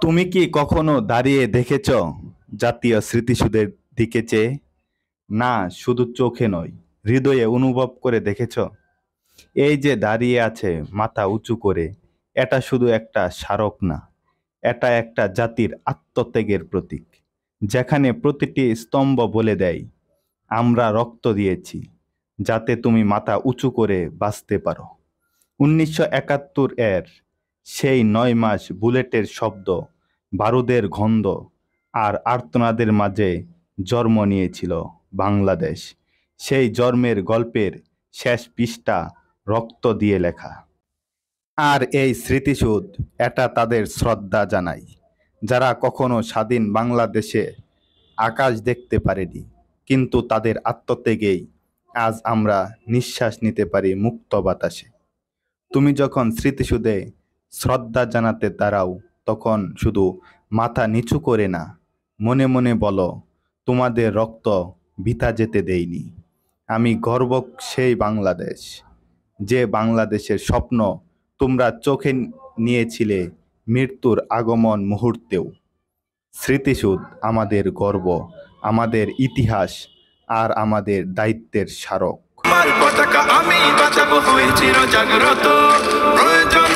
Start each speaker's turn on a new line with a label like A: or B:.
A: তুমি কি কখনো দাঁড়িয়ে দেখেছ জাতীয় স্মৃতিসৌধের দিকে চেয়ে? না, শুধু চোখে নয়, হৃদয়ে অনুভব করে দেখেছ? এই যে দাঁড়িয়ে আছে মাথা উঁচু করে, এটা শুধু একটা স্মারক না, এটা একটা জাতির আত্মত্যাগের প্রতীক, যেখানে প্রতিটি স্তম্ভ বলে দেয় আমরা রক্ত দিয়েছি যাতে তুমি মাথা উঁচু করে বাঁচতে পারো। ১৯৭১ এর সেই ৯ মাস বুলেটের শব্দ, বারুদের গন্ধ আর আর্তনাদের মাঝে জন্ম নিয়েছিল বাংলাদেশ। সেই জন্মের গল্পের শেষ পৃষ্ঠা রক্ত দিয়ে লেখা। আর এই স্মৃতিসৌধ, এটা তাদের শ্রদ্ধা জানাই, যারা কখনো স্বাধীন বাংলাদেশে আকাশ দেখতে পারেনি, কিন্তু তাদের আত্মত্যাগেই আজ আমরা নিঃশ্বাস নিতে পারি মুক্ত বাতাসে। তুমি যখন স্মৃতিসৌধে শ্রদ্ধা জানাতে দাঁড়াও, তখন শুধু মাথা নিচু করে না, মনে মনে বলো, তোমাদের রক্ত বৃথা যেতে দেইনি। আমি গর্ব সেই বাংলাদেশ, যে বাংলাদেশের স্বপ্ন তোমরা চোখে নিয়েছিলে মৃত্যুর আগমন মুহূর্তেও। স্মৃতিসৌধ আমাদের গর্ব, আমাদের ইতিহাস আর আমাদের দায়িত্বের স্মারক।
B: আমার পতাকা আমি বাঁচাবো, হয়েছিল জাগ্রত প্রয়োজন